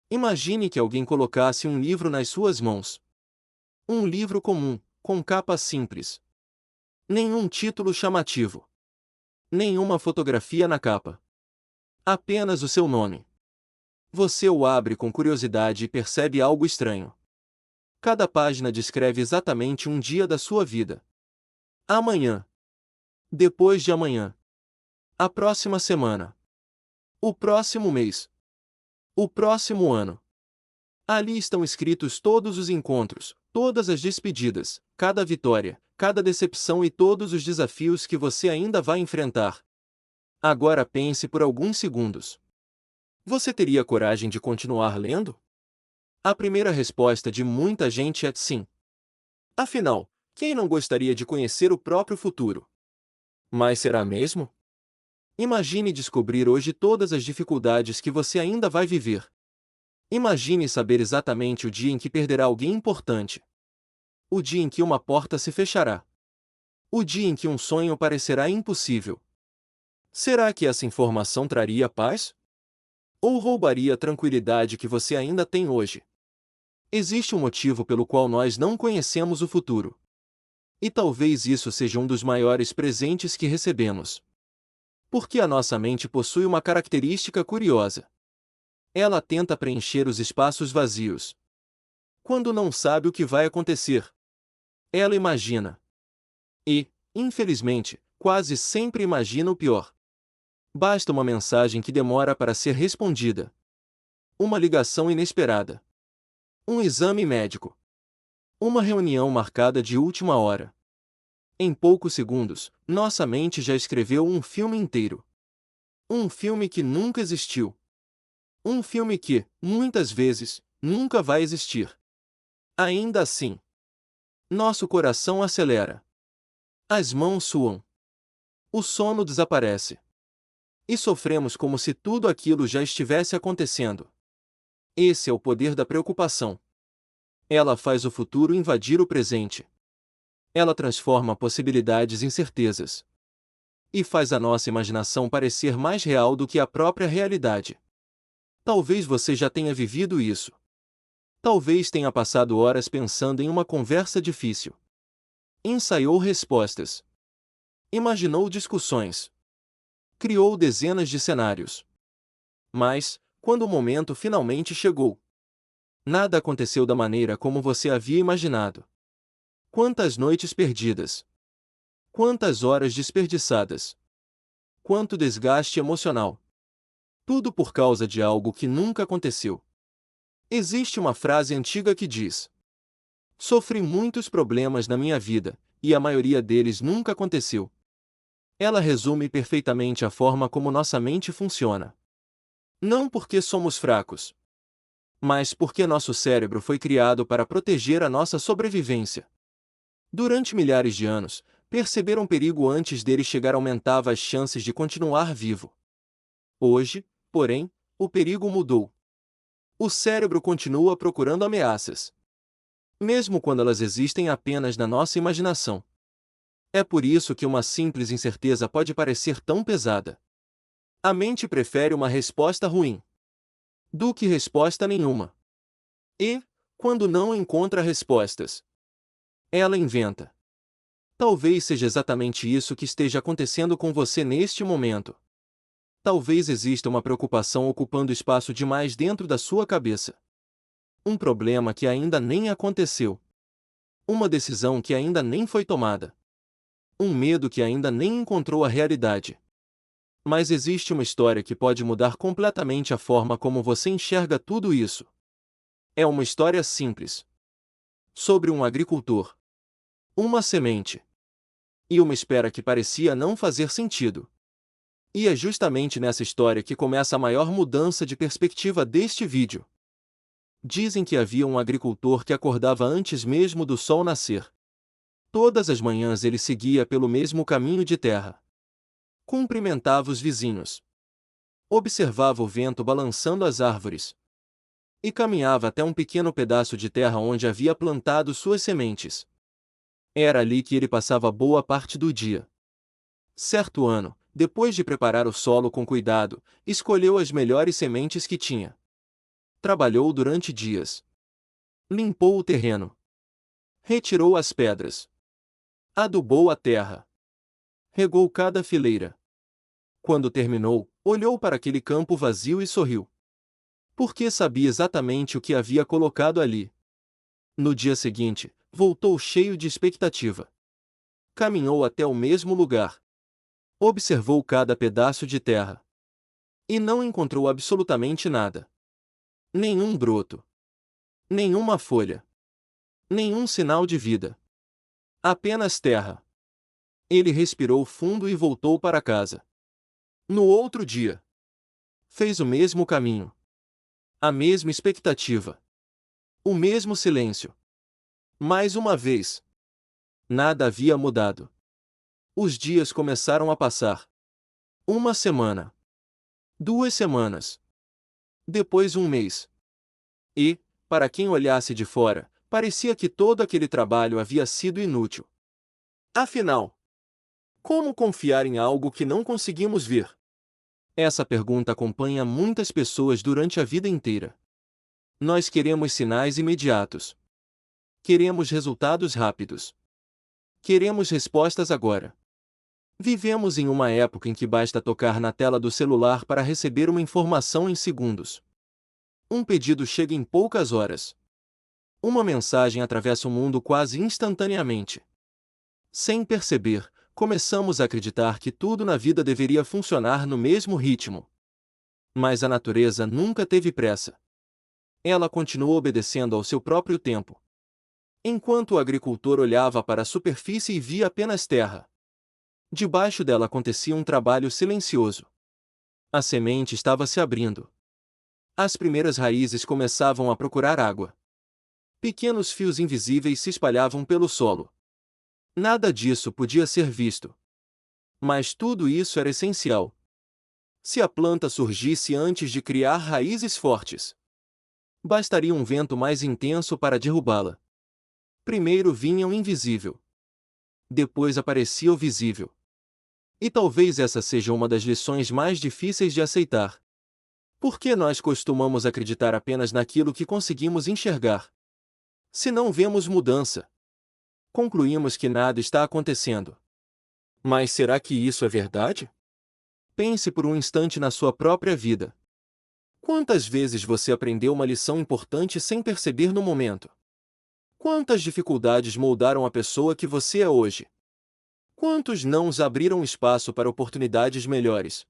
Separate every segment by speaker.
Speaker 1: Imagine que alguém colocasse um livro nas suas mãos. Um livro comum, com capa simples. Nenhum título chamativo. Nenhuma fotografia na capa. Apenas o seu nome. Você o abre com curiosidade e percebe algo estranho. Cada página descreve exatamente um dia da sua vida. Amanhã. Depois de amanhã. A próxima semana. O próximo mês. O próximo ano. Ali estão escritos todos os encontros, todas as despedidas, cada vitória, cada decepção e todos os desafios que você ainda vai enfrentar. Agora pense por alguns segundos. Você teria coragem de continuar lendo? A primeira resposta de muita gente é sim. Afinal, quem não gostaria de conhecer o próprio futuro? Mas será mesmo? Imagine descobrir hoje todas as dificuldades que você ainda vai viver. Imagine saber exatamente o dia em que perderá alguém importante. O dia em que uma porta se fechará. O dia em que um sonho parecerá impossível. Será que essa informação traria paz? Ou roubaria a tranquilidade que você ainda tem hoje? Existe um motivo pelo qual nós não conhecemos o futuro. E talvez isso seja um dos maiores presentes que recebemos. Porque a nossa mente possui uma característica curiosa. Ela tenta preencher os espaços vazios. Quando não sabe o que vai acontecer, ela imagina. E, infelizmente, quase sempre imagina o pior. Basta uma mensagem que demora para ser respondida. Uma ligação inesperada. Um exame médico. Uma reunião marcada de última hora. Em poucos segundos, nossa mente já escreveu um filme inteiro. Um filme que nunca existiu. Um filme que, muitas vezes, nunca vai existir. Ainda assim, nosso coração acelera. As mãos suam. O sono desaparece. E sofremos como se tudo aquilo já estivesse acontecendo. Esse é o poder da preocupação. Ela faz o futuro invadir o presente. Ela transforma possibilidades em certezas. E faz a nossa imaginação parecer mais real do que a própria realidade. Talvez você já tenha vivido isso. Talvez tenha passado horas pensando em uma conversa difícil. Ensaiou respostas. Imaginou discussões. Criou dezenas de cenários. Mas, quando o momento finalmente chegou, nada aconteceu da maneira como você havia imaginado. Quantas noites perdidas! Quantas horas desperdiçadas! Quanto desgaste emocional! Tudo por causa de algo que nunca aconteceu. Existe uma frase antiga que diz: sofri muitos problemas na minha vida, e a maioria deles nunca aconteceu. Ela resume perfeitamente a forma como nossa mente funciona. Não porque somos fracos, mas porque nosso cérebro foi criado para proteger a nossa sobrevivência. Durante milhares de anos, perceber um perigo antes dele chegar aumentava as chances de continuar vivo. Hoje, porém, o perigo mudou. O cérebro continua procurando ameaças, mesmo quando elas existem apenas na nossa imaginação. É por isso que uma simples incerteza pode parecer tão pesada. A mente prefere uma resposta ruim do que resposta nenhuma. E, quando não encontra respostas, ela inventa. Talvez seja exatamente isso que esteja acontecendo com você neste momento. Talvez exista uma preocupação ocupando espaço demais dentro da sua cabeça. Um problema que ainda nem aconteceu. Uma decisão que ainda nem foi tomada. Um medo que ainda nem encontrou a realidade. Mas existe uma história que pode mudar completamente a forma como você enxerga tudo isso. É uma história simples. Sobre um agricultor. Uma semente. E uma espera que parecia não fazer sentido. E é justamente nessa história que começa a maior mudança de perspectiva deste vídeo. Dizem que havia um agricultor que acordava antes mesmo do sol nascer. Todas as manhãs ele seguia pelo mesmo caminho de terra. Cumprimentava os vizinhos. Observava o vento balançando as árvores. E caminhava até um pequeno pedaço de terra onde havia plantado suas sementes. Era ali que ele passava boa parte do dia. Certo ano, depois de preparar o solo com cuidado, escolheu as melhores sementes que tinha. Trabalhou durante dias. Limpou o terreno. Retirou as pedras. Adubou a terra. Regou cada fileira. Quando terminou, olhou para aquele campo vazio e sorriu. Porque sabia exatamente o que havia colocado ali. No dia seguinte, voltou cheio de expectativa. Caminhou até o mesmo lugar. Observou cada pedaço de terra. E não encontrou absolutamente nada. Nenhum broto. Nenhuma folha. Nenhum sinal de vida. Apenas terra. Ele respirou fundo e voltou para casa. No outro dia, fez o mesmo caminho. A mesma expectativa. O mesmo silêncio. Mais uma vez. Nada havia mudado. Os dias começaram a passar. Uma semana. 2 semanas. Depois um mês. E, para quem olhasse de fora, parecia que todo aquele trabalho havia sido inútil. Afinal, como confiar em algo que não conseguimos ver? Essa pergunta acompanha muitas pessoas durante a vida inteira. Nós queremos sinais imediatos. Queremos resultados rápidos. Queremos respostas agora. Vivemos em uma época em que basta tocar na tela do celular para receber uma informação em segundos. Um pedido chega em poucas horas. Uma mensagem atravessa o mundo quase instantaneamente. Sem perceber, começamos a acreditar que tudo na vida deveria funcionar no mesmo ritmo. Mas a natureza nunca teve pressa. Ela continuou obedecendo ao seu próprio tempo. Enquanto o agricultor olhava para a superfície e via apenas terra, debaixo dela acontecia um trabalho silencioso. A semente estava se abrindo. As primeiras raízes começavam a procurar água. Pequenos fios invisíveis se espalhavam pelo solo. Nada disso podia ser visto. Mas tudo isso era essencial. Se a planta surgisse antes de criar raízes fortes, bastaria um vento mais intenso para derrubá-la. Primeiro vinha o invisível. Depois aparecia o visível. E talvez essa seja uma das lições mais difíceis de aceitar. Por que nós costumamos acreditar apenas naquilo que conseguimos enxergar? Se não vemos mudança, concluímos que nada está acontecendo. Mas será que isso é verdade? Pense por um instante na sua própria vida. Quantas vezes você aprendeu uma lição importante sem perceber no momento? Quantas dificuldades moldaram a pessoa que você é hoje? Quantos nãos abriram espaço para oportunidades melhores?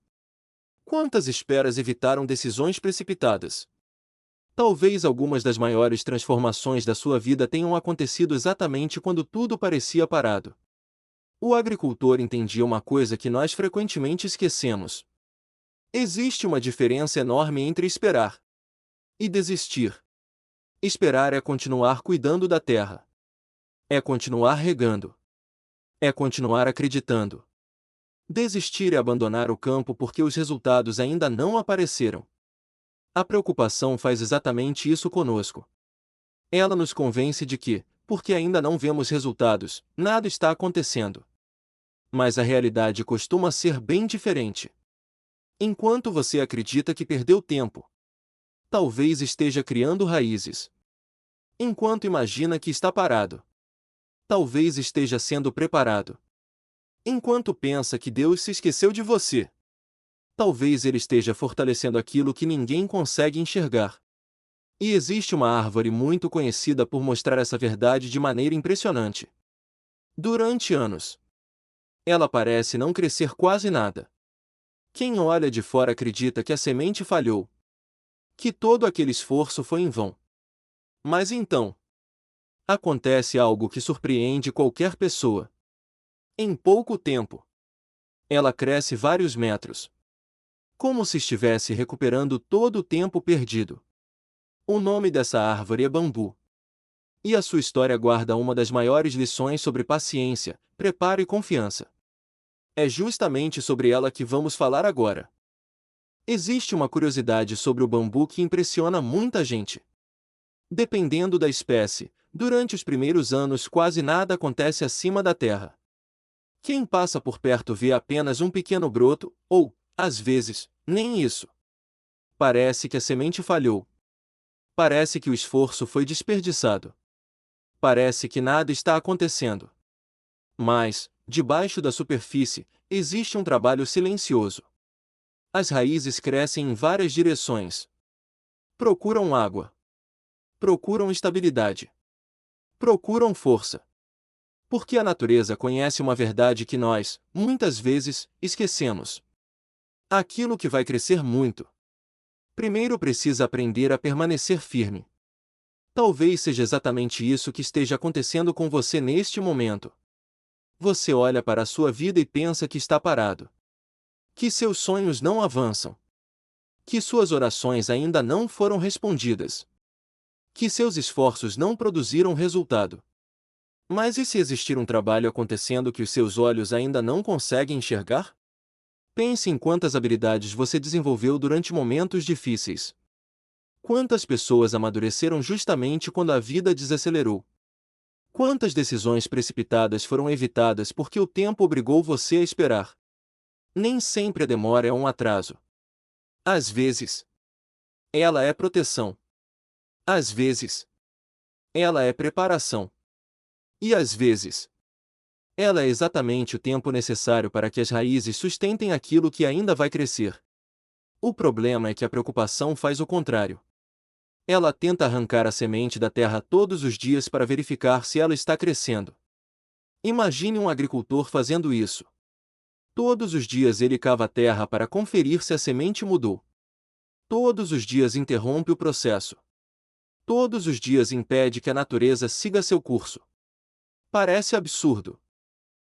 Speaker 1: Quantas esperas evitaram decisões precipitadas? Talvez algumas das maiores transformações da sua vida tenham acontecido exatamente quando tudo parecia parado. O agricultor entendia uma coisa que nós frequentemente esquecemos. Existe uma diferença enorme entre esperar e desistir. Esperar é continuar cuidando da terra. É continuar regando. É continuar acreditando. Desistir é abandonar o campo porque os resultados ainda não apareceram. A preocupação faz exatamente isso conosco. Ela nos convence de que, porque ainda não vemos resultados, nada está acontecendo. Mas a realidade costuma ser bem diferente. Enquanto você acredita que perdeu tempo, talvez esteja criando raízes. Enquanto imagina que está parado, talvez esteja sendo preparado. Enquanto pensa que Deus se esqueceu de você, talvez Ele esteja fortalecendo aquilo que ninguém consegue enxergar. E existe uma árvore muito conhecida por mostrar essa verdade de maneira impressionante. Durante anos, ela parece não crescer quase nada. Quem olha de fora acredita que a semente falhou, que todo aquele esforço foi em vão. Mas então, acontece algo que surpreende qualquer pessoa. Em pouco tempo, ela cresce vários metros. Como se estivesse recuperando todo o tempo perdido. O nome dessa árvore é bambu. E a sua história guarda uma das maiores lições sobre paciência, preparo e confiança. É justamente sobre ela que vamos falar agora. Existe uma curiosidade sobre o bambu que impressiona muita gente. Dependendo da espécie, durante os primeiros anos quase nada acontece acima da terra. Quem passa por perto vê apenas um pequeno broto, ou, às vezes, nem isso. Parece que a semente falhou. Parece que o esforço foi desperdiçado. Parece que nada está acontecendo. Mas, debaixo da superfície, existe um trabalho silencioso. As raízes crescem em várias direções. Procuram água. Procuram estabilidade. Procuram força. Porque a natureza conhece uma verdade que nós, muitas vezes, esquecemos. Aquilo que vai crescer muito, primeiro precisa aprender a permanecer firme. Talvez seja exatamente isso que esteja acontecendo com você neste momento. Você olha para a sua vida e pensa que está parado. Que seus sonhos não avançam. Que suas orações ainda não foram respondidas. Que seus esforços não produziram resultado. Mas e se existir um trabalho acontecendo que os seus olhos ainda não conseguem enxergar? Pense em quantas habilidades você desenvolveu durante momentos difíceis. Quantas pessoas amadureceram justamente quando a vida desacelerou? Quantas decisões precipitadas foram evitadas porque o tempo obrigou você a esperar? Nem sempre a demora é um atraso. Às vezes, ela é proteção. Às vezes, ela é preparação. E às vezes, ela é exatamente o tempo necessário para que as raízes sustentem aquilo que ainda vai crescer. O problema é que a preocupação faz o contrário. Ela tenta arrancar a semente da terra todos os dias para verificar se ela está crescendo. Imagine um agricultor fazendo isso. Todos os dias ele cava a terra para conferir se a semente mudou. Todos os dias interrompe o processo. Todos os dias impede que a natureza siga seu curso. Parece absurdo.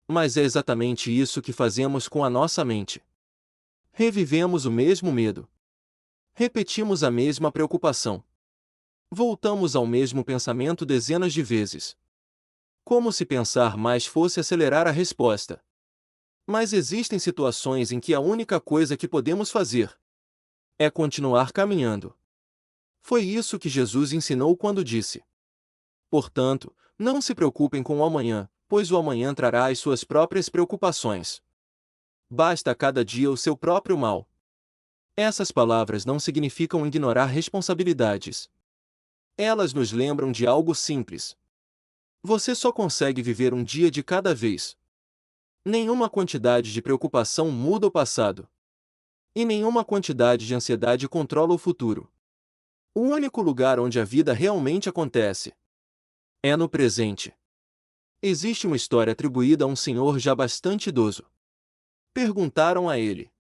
Speaker 1: Mas é exatamente isso que fazemos com a nossa mente. Revivemos o mesmo medo. Repetimos a mesma preocupação. Voltamos ao mesmo pensamento dezenas de vezes. Como se pensar mais fosse acelerar a resposta. Mas existem situações em que a única coisa que podemos fazer é continuar caminhando. Foi isso que Jesus ensinou quando disse: portanto, não se preocupem com o amanhã, pois o amanhã trará as suas próprias preocupações. Basta a cada dia o seu próprio mal. Essas palavras não significam ignorar responsabilidades. Elas nos lembram de algo simples. Você só consegue viver um dia de cada vez. Nenhuma quantidade de preocupação muda o passado. E nenhuma quantidade de ansiedade controla o futuro. O único lugar onde a vida realmente acontece é no presente. Existe uma história atribuída a um senhor já bastante idoso. Perguntaram a ele: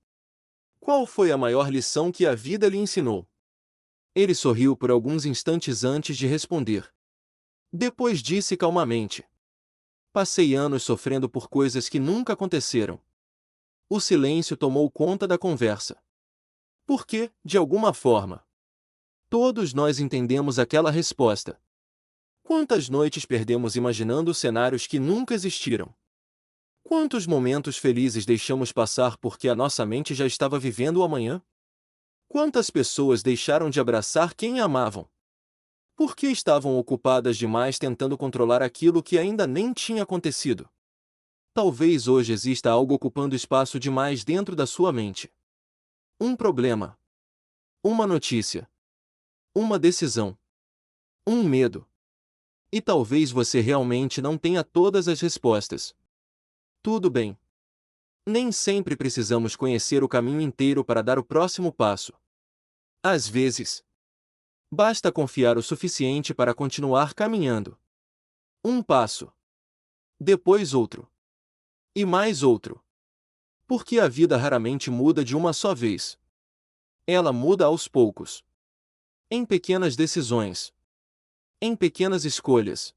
Speaker 1: qual foi a maior lição que a vida lhe ensinou? Ele sorriu por alguns instantes antes de responder. Depois disse calmamente: passei anos sofrendo por coisas que nunca aconteceram. O silêncio tomou conta da conversa. Porque, de alguma forma, todos nós entendemos aquela resposta. Quantas noites perdemos imaginando cenários que nunca existiram? Quantos momentos felizes deixamos passar porque a nossa mente já estava vivendo o amanhã? Quantas pessoas deixaram de abraçar quem amavam? Porque estavam ocupadas demais tentando controlar aquilo que ainda nem tinha acontecido. Talvez hoje exista algo ocupando espaço demais dentro da sua mente. Um problema. Uma notícia. Uma decisão. Um medo. E talvez você realmente não tenha todas as respostas. Tudo bem. Nem sempre precisamos conhecer o caminho inteiro para dar o próximo passo. Às vezes, basta confiar o suficiente para continuar caminhando. Um passo. Depois outro. E mais outro. Porque a vida raramente muda de uma só vez. Ela muda aos poucos. Em pequenas decisões. Em pequenas escolhas.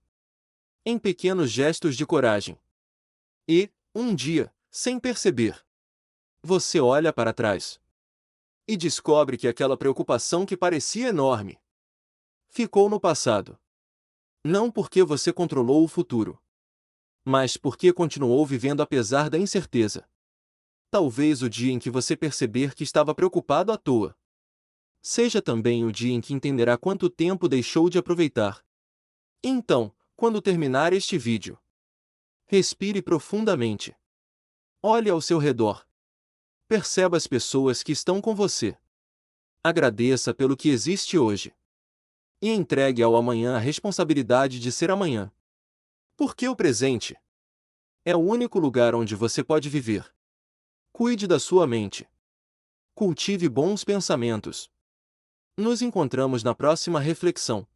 Speaker 1: Em pequenos gestos de coragem. E, um dia, sem perceber, você olha para trás e descobre que aquela preocupação que parecia enorme ficou no passado. Não porque você controlou o futuro, mas porque continuou vivendo apesar da incerteza. Talvez o dia em que você perceber que estava preocupado à toa seja também o dia em que entenderá quanto tempo deixou de aproveitar. Então, quando terminar este vídeo, respire profundamente. Olhe ao seu redor. Perceba as pessoas que estão com você. Agradeça pelo que existe hoje. E entregue ao amanhã a responsabilidade de ser amanhã. Porque o presente é o único lugar onde você pode viver. Cuide da sua mente. Cultive bons pensamentos. Nos encontramos na próxima reflexão.